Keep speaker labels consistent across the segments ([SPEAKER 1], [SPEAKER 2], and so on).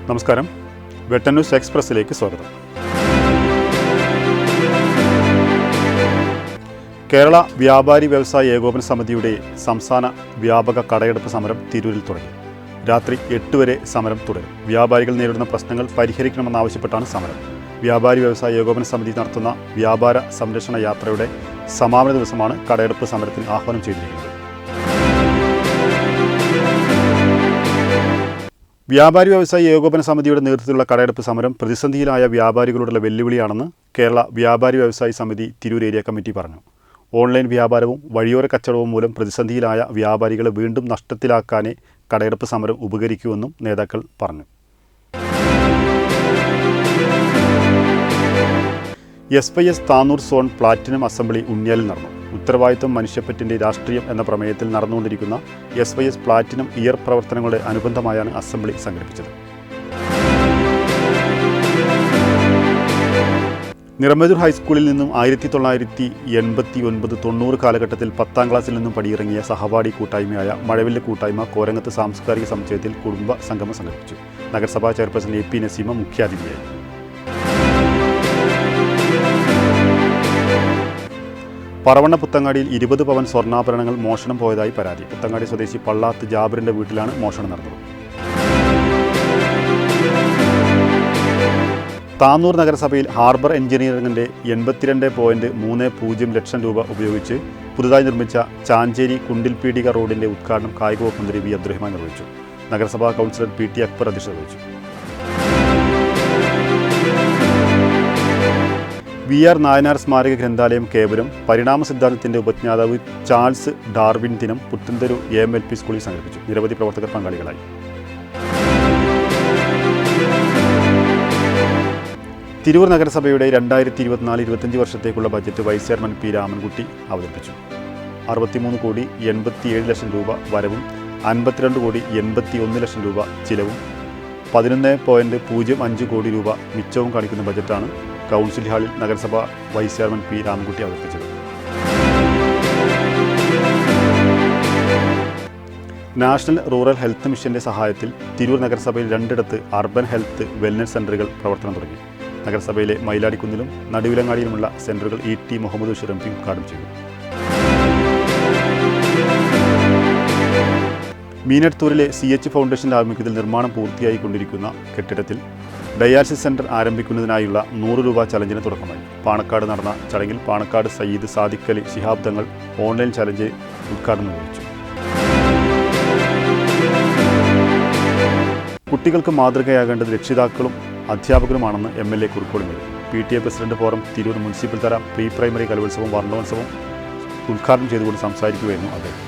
[SPEAKER 1] നമസ്കാരം. വെട്ടൻ ന്യൂസ് എക്സ്പ്രസ്സിലേക്ക് സ്വാഗതം. കേരള വ്യാപാരി വ്യവസായ ഏകോപന സമിതിയുടെ സംസ്ഥാന വ്യാപക കടയെടുപ്പ് സമരം തിരൂരിൽ തുടങ്ങി. രാത്രി 8 വരെ സമരം തുടരും. വ്യാപാരികൾ നേരിടുന്ന പ്രശ്നങ്ങൾ പരിഹരിക്കണമെന്നാവശ്യപ്പെട്ടാണ് സമരം. വ്യാപാരി വ്യവസായ ഏകോപന സമിതി നടത്തുന്ന വ്യാപാര സംരക്ഷണ യാത്രയുടെ സമാപന ദിവസമാണ് കടയെടുപ്പ് സമരത്തിന് ആഹ്വാനം ചെയ്തിരിക്കുന്നത്. വ്യാപാരി വ്യവസായ ഏകോപന സമിതിയുടെ നേതൃത്വത്തിലുള്ള കടയെടുപ്പ് സമരം പ്രതിസന്ധിയിലായ വ്യാപാരികളുടെ വെല്ലുവിളിയാണെന്ന് കേരള വ്യാപാരി വ്യവസായി സമിതി തിരൂർ ഏരിയ കമ്മിറ്റി പറഞ്ഞു. ഓൺലൈൻ വ്യാപാരവും വഴിയോര കച്ചവടവും മൂലം പ്രതിസന്ധിയിലായ വ്യാപാരികളെ വീണ്ടും നഷ്ടത്തിലാക്കാനേ കടയെടുപ്പ് സമരം ഉപകരിക്കുമെന്നും നേതാക്കൾ പറഞ്ഞു. SYS Tanur zone platinum assembly ഉണ്ണിയാലിൽ നടന്നു. ഉത്തരവാദിത്വം മനുഷ്യപ്പറ്റിൻ്റെ രാഷ്ട്രീയം എന്ന പ്രമേയത്തിൽ നടന്നുകൊണ്ടിരിക്കുന്ന SYS പ്ലാറ്റിനം ഇയർ പ്രവർത്തനങ്ങളുടെ അനുബന്ധമായാണ് അസംബ്ലി സംഘടിപ്പിച്ചത്. നിറമേജൂർ ഹൈസ്കൂളിൽ നിന്നും 1989-90 കാലഘട്ടത്തിൽ 10ാം ക്ലാസ്സിൽ നിന്നും പടിയിറങ്ങിയ സഹപാഠി കൂട്ടായ്മയായ മഴവില്ല് കൂട്ടായ്മ കോരങ്ങത്ത് സാംസ്കാരിക സമുച്ചയത്തിൽ കുടുംബ സംഗമം സംഘടിപ്പിച്ചു. നഗരസഭാ ചെയർപേഴ്സൺ AP നസീമ മുഖ്യാതിഥിയായി. പറവണ്ണ പുത്തങ്ങാടിയിൽ 20 പവൻ സ്വർണ്ണാഭരണങ്ങൾ മോഷണം പോയതായി പരാതി. പുത്തങ്ങാടി സ്വദേശി പള്ളാത്ത് ജാബിറിന്റെ വീട്ടിലാണ് മോഷണം നടന്നത്. താനൂർ നഗരസഭയിൽ ഹാർബർ എഞ്ചിനീയറിംഗിന്റെ 82.30 ലക്ഷം രൂപ ഉപയോഗിച്ച് പുതുതായി നിർമ്മിച്ച ചാഞ്ചേരി കുണ്ടിൽപീടിക റോഡിന്റെ ഉദ്ഘാടനം കായിക വകുപ്പ് മന്ത്രി V. അബ്ദുറഹ്മാൻ നിർവഹിച്ചു. നഗരസഭാ കൗൺസിലർ PT അക്ബർ അധ്യക്ഷത വഹിച്ചു. VR നായനാർ സ്മാരക ഗ്രന്ഥാലയം കേവലം പരിണാമ സിദ്ധാന്തത്തിന്റെ ഉപജ്ഞാതാവ് ചാൾസ് ഡാർവിൻ ദിനം പുത്തൻതെരു AMLP സ്കൂളിൽ സംഘടിപ്പിച്ചു. നിരവധി പ്രവർത്തകർ പങ്കാളികളായി. തിരൂർ നഗരസഭയുടെ 2024-25 വർഷത്തേക്കുള്ള budget vice chairman P. Ramankutty അവതരിപ്പിച്ചു. 63,87 ലക്ഷം രൂപ വരവും 52,81 ലക്ഷം രൂപ ചിലവും 11.05 കോടി രൂപ മിച്ചവും കാണിക്കുന്ന ബജറ്റാണ് കൗൺസിൽ ഹാളിൽ നഗരസഭ വൈസ് ചെയർമാൻ P. രാമൻകുട്ടി അവതരിപ്പിച്ചത്. നാഷണൽ റൂറൽ ഹെൽത്ത് മിഷന്റെ സഹായത്തിൽ തിരൂർ നഗരസഭയിൽ 2 അർബൻ ഹെൽത്ത് വെൽനസ് സെന്ററുകൾ പ്രവർത്തനം തുടങ്ങി. നഗരസഭയിലെ മയിലാടിക്കുന്നിലും നടുവിലങ്ങാടിയിലുമുള്ള സെന്ററുകൾ ET മുഹമ്മദ് ബഷീർ MP ഉദ്ഘാടനം ചെയ്തു. മീനടത്തൂരിലെ CH ഫൗണ്ടേഷന്റെ ആഭിമുഖ്യത്തിൽ നിർമ്മാണം പൂർത്തിയായിക്കൊണ്ടിരിക്കുന്ന കെട്ടിടത്തിൽ ഡയാലിസിസ് സെന്റർ ആരംഭിക്കുന്നതിനായുള്ള 100 രൂപ ചലഞ്ചിന് തുടക്കമായി. പാണക്കാട് നടന്ന ചടങ്ങിൽ പാണക്കാട് സയ്യിദ് സാദിഖ് അലി ശിഹാബ് തങ്ങൾ ഓൺലൈൻ ചലഞ്ച് ഉദ്ഘാടനം നിർവഹിച്ചു. കുട്ടികൾക്ക് മാതൃകയാകേണ്ടത് രക്ഷിതാക്കളും അധ്യാപകരുമാണെന്ന് MLA Kurukkoli Mary. PTA president forum Tirur municipal തല പ്രീ പ്രൈമറി കലോത്സവം വർണ്ണോത്സവം ഉദ്ഘാടനം ചെയ്തുകൊണ്ട് സംസാരിക്കുകയായിരുന്നു അദ്ദേഹം.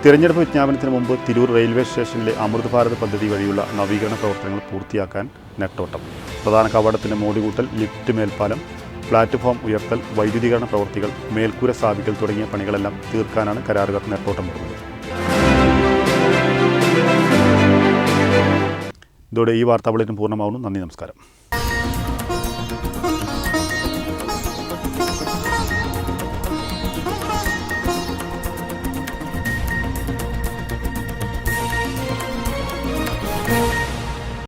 [SPEAKER 1] തിരഞ്ഞെടുപ്പ് വിജ്ഞാപനത്തിന് മുമ്പ് തിരൂർ റെയിൽവേ സ്റ്റേഷനിലെ അമൃത് ഭാരത് പദ്ധതി വഴിയുള്ള നവീകരണ പ്രവർത്തനങ്ങൾ പൂർത്തിയാക്കാൻ നെട്ടോട്ടം. പ്രധാന കവാടത്തിൻ്റെ മോടികൂട്ടൽ, ലിഫ്റ്റ് മേൽപ്പാലം, പ്ലാറ്റ്ഫോം ഉയർത്തൽ, വൈദ്യുതീകരണ പ്രവൃത്തികൾ, മേൽക്കൂര സ്ഥാപിക്കൽ തുടങ്ങിയ പണികളെല്ലാം തീർക്കാനാണ് കരാറുകാർ നെട്ടോട്ടം വരുന്നത്. ഇതോടെ ഈ വാർത്താ ബുള്ളറ്റിൻ പൂർണ്ണമാവുന്നു. നന്ദി, നമസ്കാരം.